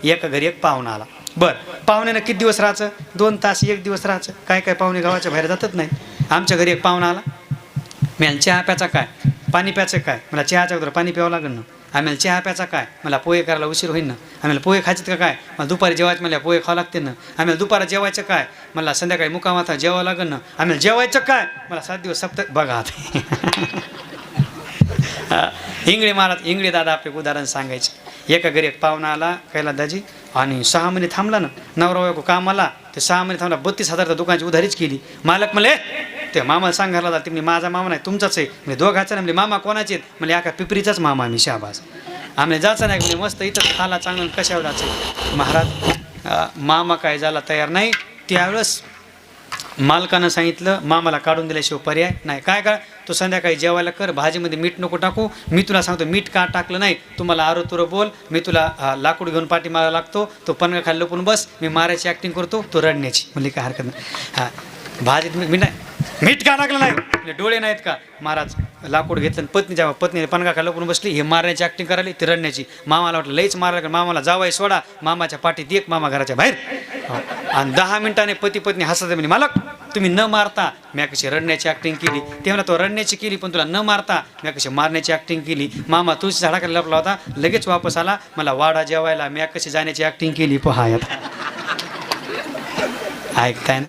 एका घरी एक पाहुणा आला. बरं, पाहुण्यानं किती दिवस राहायचं? 2 तास, 1 दिवस राहायचं. काय काय पाहुणे गावाच्या बाहेर जातच नाही. आमच्या घरी एक पाहुणा आला. मी चहा प्याचा काय, पाणी प्याचं काय? मला चहाच्या अगोदर पाणी प्यावं लागेल ना. आम्हाला चहा प्याचा काय, मला पोहे करायला उशीर होईल ना. आम्हाला पोहे खायचे का काय, मला दुपारी जेवायचं, मला पोहे खावं लागते ना. आम्हाला दुपारा जेवायचं काय, मला संध्याकाळी मुकामाता जेवावं लागेल ना. आम्हाला जेवायचं काय, मला 7 दिवस सप्ताह. बघा आता इंगळे महाराज, इंगळे दादा आपले उदाहरण सांगायचे. एका घरी एक पाहुणा आला कैला दाजी, आणि 6 महिने थांबला ना. नवरा बायको कामाला, ते 6 महिने थांबला. 32,000 दुकानाची उधारीच केली. मालक म्हणले, ते मामाला सांगायला जाते, म्हणजे माझा मामा नाही तुमचाच आहे. म्हणजे दोघाचा नाही. म्हणजे मामा कोणाचे आहेत? म्हणजे एका पिपरीचाच मामा आम्ही शाबास. आम्ही जायचं नाही. म्हणजे मस्त इथं खाला चांगलं कशावर जायचं. महाराज मामा काय झाला तयार नाही. त्यावेळेस मालकानं सांगितलं, मामाला काढून दिल्याशिवाय पर्याय नाही. काय काय, तो संध्याकाळी जेवायला कर, भाजीमध्ये मीठ नको टाकू. मी तुला सांगतो मीठ का टाकलं नाही, तुम्हाला आरोतुरं बोल. मी तुला लाकूड घेऊन पाठी मारा लागतो, तो पनगा खाली लपून बस, मी मारायची ॲक्टिंग करतो, तो रडण्याची. म्हणजे काय हरकत नाही. हां, भाजीत मी नाही, मीठ का टाकलं नाही, म्हणजे डोळे नाहीत का? महाराज लाकूड घेतलं, पत्नी जेव्हा पत्नीने पनगा खाली लपून बसली, हे मारण्याची ॲक्टिंग करायली, ती रडण्याची. मामाला वाटलं लईच मारायला, मामाला जावाय सोडा, मामाच्या पाठीत एक, मामा घराच्या बाहेर. आणि 10 मिनिटाने पती पत्नी हसत म्हणजे, मालक तुम्ही न मारता मी कशी रडण्याची ॲक्टिंग केली. ते म्हणा, तो रडण्याची केली, पण तुला न मारता मी कशी मारण्याची ॲक्टिंग केली. मामा तुळशी झाडाखाली लपला होता, लगेच वापस आला, मला वाडा जेवायला, मी कशी जाण्याची ॲक्टिंग केली. पहा आता ऐकताय ना.